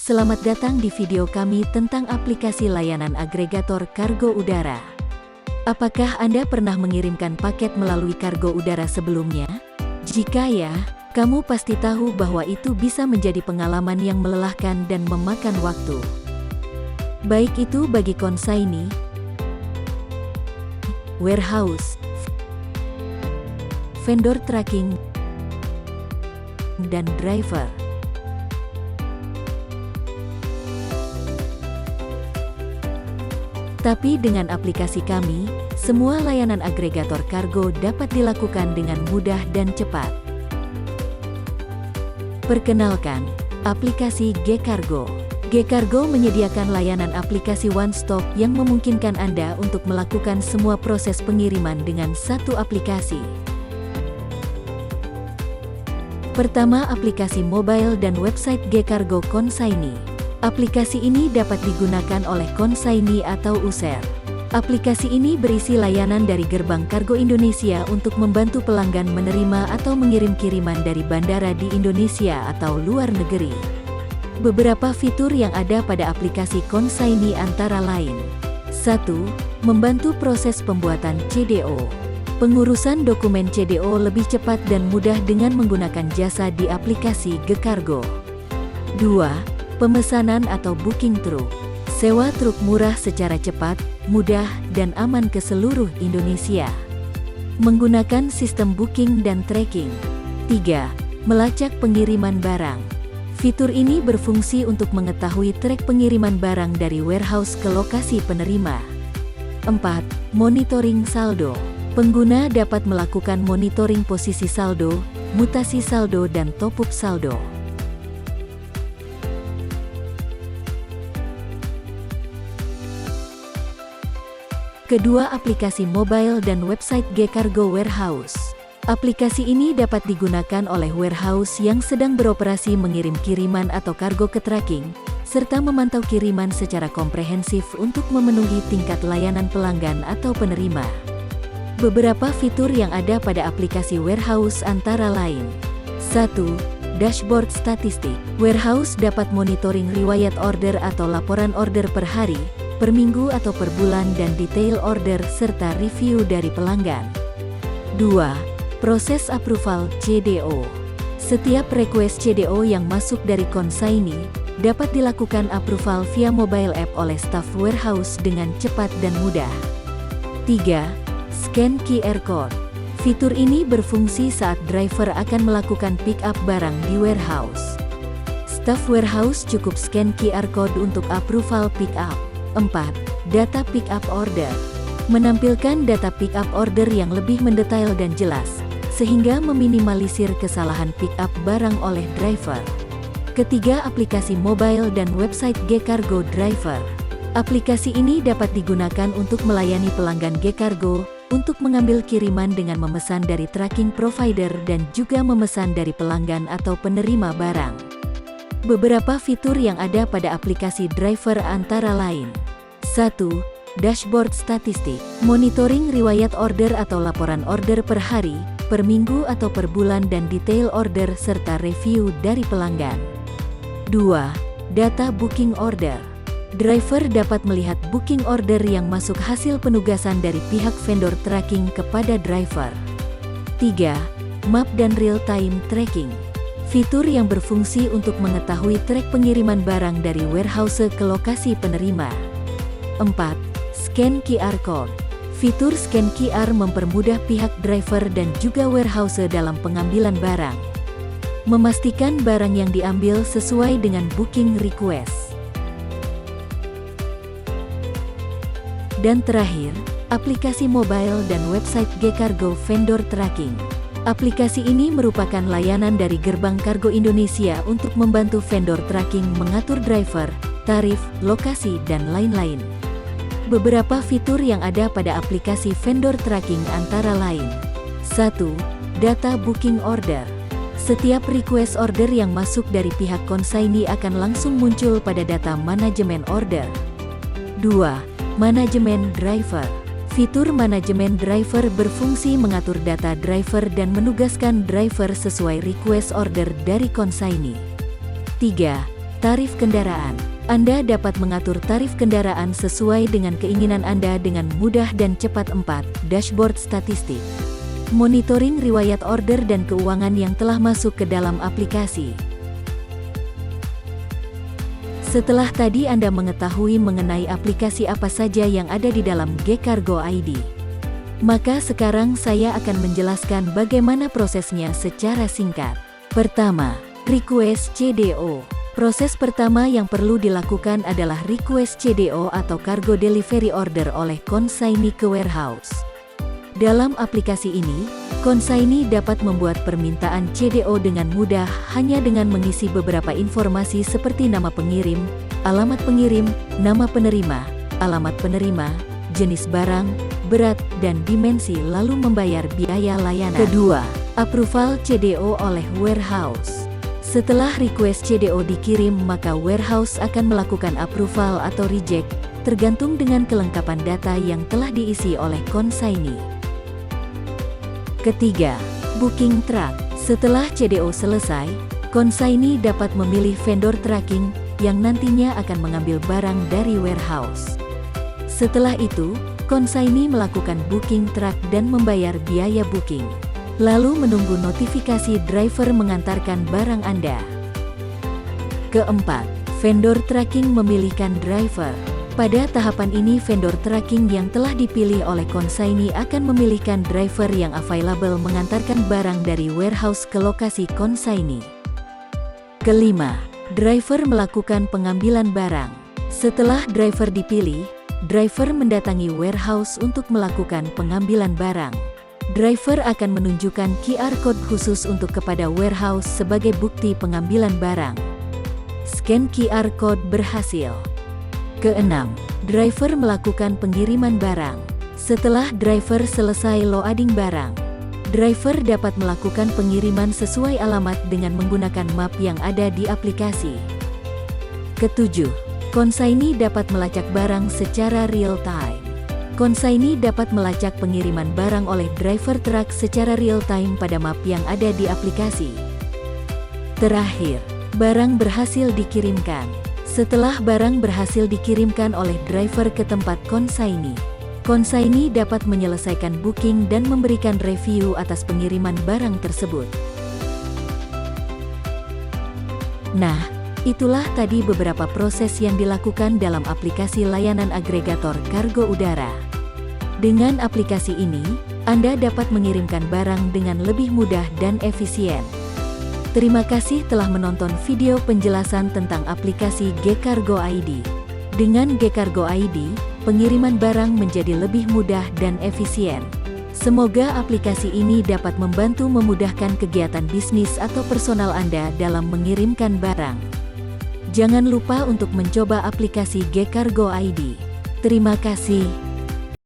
Selamat datang di video kami tentang aplikasi layanan agregator kargo udara. Apakah Anda pernah mengirimkan paket melalui kargo udara sebelumnya? Jika ya, kamu pasti tahu bahwa itu bisa menjadi pengalaman yang melelahkan dan memakan waktu. Baik itu bagi konsaini, warehouse, vendor tracking, dan driver. Tapi dengan aplikasi kami, semua layanan agregator kargo dapat dilakukan dengan mudah dan cepat. Perkenalkan, aplikasi G-Kargo. G-Kargo menyediakan layanan aplikasi one-stop yang memungkinkan Anda untuk melakukan semua proses pengiriman dengan satu aplikasi. Pertama, aplikasi mobile dan website G-Kargo Konsaini. Aplikasi ini dapat digunakan oleh konsaini atau user. Aplikasi ini berisi layanan dari Gerbang Kargo Indonesia untuk membantu pelanggan menerima atau mengirim kiriman dari bandara di Indonesia atau luar negeri. Beberapa fitur yang ada pada aplikasi konsaini antara lain: 1. Membantu proses pembuatan CDO. Pengurusan dokumen CDO lebih cepat dan mudah dengan menggunakan jasa di aplikasi G-Kargo. 2. Pemesanan atau booking truk. Sewa truk murah secara cepat, mudah, dan aman ke seluruh Indonesia. Menggunakan sistem booking dan tracking. 3. Melacak pengiriman barang. Fitur ini berfungsi untuk mengetahui trek pengiriman barang dari warehouse ke lokasi penerima. 4. Monitoring saldo. Pengguna dapat melakukan monitoring posisi saldo, mutasi saldo, dan top-up saldo. Kedua, aplikasi mobile dan website G-Kargo Warehouse. Aplikasi ini dapat digunakan oleh warehouse yang sedang beroperasi mengirim kiriman atau kargo ke tracking, serta memantau kiriman secara komprehensif untuk memenuhi tingkat layanan pelanggan atau penerima. Beberapa fitur yang ada pada aplikasi warehouse antara lain: 1. Dashboard statistik. Warehouse dapat monitoring riwayat order atau laporan order per hari, per minggu atau per bulan, dan detail order serta review dari pelanggan. 2. Proses approval CDO. Setiap request CDO yang masuk dari konsaini dapat dilakukan approval via mobile app oleh staf warehouse dengan cepat dan mudah. 3. Scan QR Code. Fitur ini berfungsi saat driver akan melakukan pick up barang di warehouse. Staf warehouse cukup scan QR Code untuk approval pick up. 4. Data pick up order. Menampilkan data pick up order yang lebih mendetail dan jelas, sehingga meminimalisir kesalahan pick up barang oleh driver. Ketiga, aplikasi mobile dan website G-Kargo Driver. Aplikasi ini dapat digunakan untuk melayani pelanggan G-Kargo, untuk mengambil kiriman dengan memesan dari tracking provider dan juga memesan dari pelanggan atau penerima barang. Beberapa fitur yang ada pada aplikasi driver antara lain: 1. Dashboard statistik. Monitoring riwayat order atau laporan order per hari, per minggu atau per bulan, dan detail order serta review dari pelanggan. 2. Data booking order. Driver dapat melihat booking order yang masuk hasil penugasan dari pihak vendor tracking kepada driver. 3. Map dan real-time tracking. Fitur yang berfungsi untuk mengetahui trek pengiriman barang dari warehouse ke lokasi penerima. 4. Scan QR Code. Fitur scan QR mempermudah pihak driver dan juga warehouse dalam pengambilan barang, memastikan barang yang diambil sesuai dengan booking request. Dan terakhir, aplikasi mobile dan website G-Kargo Vendor Tracking. Aplikasi ini merupakan layanan dari Gerbang Kargo Indonesia untuk membantu vendor tracking mengatur driver, tarif, lokasi, dan lain-lain. Beberapa fitur yang ada pada aplikasi vendor tracking antara lain: 1. Data booking order. Setiap request order yang masuk dari pihak konsaini akan langsung muncul pada data manajemen order. 2. Manajemen driver. Fitur manajemen driver berfungsi mengatur data driver dan menugaskan driver sesuai request order dari konsaini. 3. Tarif kendaraan. Anda dapat mengatur tarif kendaraan sesuai dengan keinginan Anda dengan mudah dan cepat. 4. Dashboard statistik. Monitoring riwayat order dan keuangan yang telah masuk ke dalam aplikasi. Setelah tadi Anda mengetahui mengenai aplikasi apa saja yang ada di dalam GCargo ID, maka sekarang saya akan menjelaskan bagaimana prosesnya secara singkat. Pertama, request CDO. Proses pertama yang perlu dilakukan adalah request CDO atau Cargo Delivery Order oleh consignee ke warehouse. Dalam aplikasi ini, consignee dapat membuat permintaan CDO dengan mudah hanya dengan mengisi beberapa informasi seperti nama pengirim, alamat pengirim, nama penerima, alamat penerima, jenis barang, berat, dan dimensi lalu membayar biaya layanan. Kedua, approval CDO oleh warehouse. Setelah request CDO dikirim, maka warehouse akan melakukan approval atau reject, tergantung dengan kelengkapan data yang telah diisi oleh consignee. Ketiga, booking truck. Setelah CDO selesai, consignee dapat memilih vendor tracking yang nantinya akan mengambil barang dari warehouse. Setelah itu, consignee melakukan booking truck dan membayar biaya booking, lalu menunggu notifikasi driver mengantarkan barang Anda. Keempat, vendor tracking memilihkan driver. Pada tahapan ini vendor tracking yang telah dipilih oleh consignee akan memilihkan driver yang available mengantarkan barang dari warehouse ke lokasi consignee. Kelima, driver melakukan pengambilan barang. Setelah driver dipilih, driver mendatangi warehouse untuk melakukan pengambilan barang. Driver akan menunjukkan QR code khusus untuk kepada warehouse sebagai bukti pengambilan barang. Scan QR code berhasil. Keenam, driver melakukan pengiriman barang. Setelah driver selesai loading barang, driver dapat melakukan pengiriman sesuai alamat dengan menggunakan map yang ada di aplikasi. Ketujuh, consignee dapat melacak barang secara real time. Consignee dapat melacak pengiriman barang oleh driver truk secara real time pada map yang ada di aplikasi. Terakhir, barang berhasil dikirimkan. Setelah barang berhasil dikirimkan oleh driver ke tempat consignee, consignee dapat menyelesaikan booking dan memberikan review atas pengiriman barang tersebut. Nah, itulah tadi beberapa proses yang dilakukan dalam aplikasi layanan agregator kargo udara. Dengan aplikasi ini, Anda dapat mengirimkan barang dengan lebih mudah dan efisien. Terima kasih telah menonton video penjelasan tentang aplikasi GCargo ID. Dengan GCargo ID, pengiriman barang menjadi lebih mudah dan efisien. Semoga aplikasi ini dapat membantu memudahkan kegiatan bisnis atau personal Anda dalam mengirimkan barang. Jangan lupa untuk mencoba aplikasi GCargo ID. Terima kasih.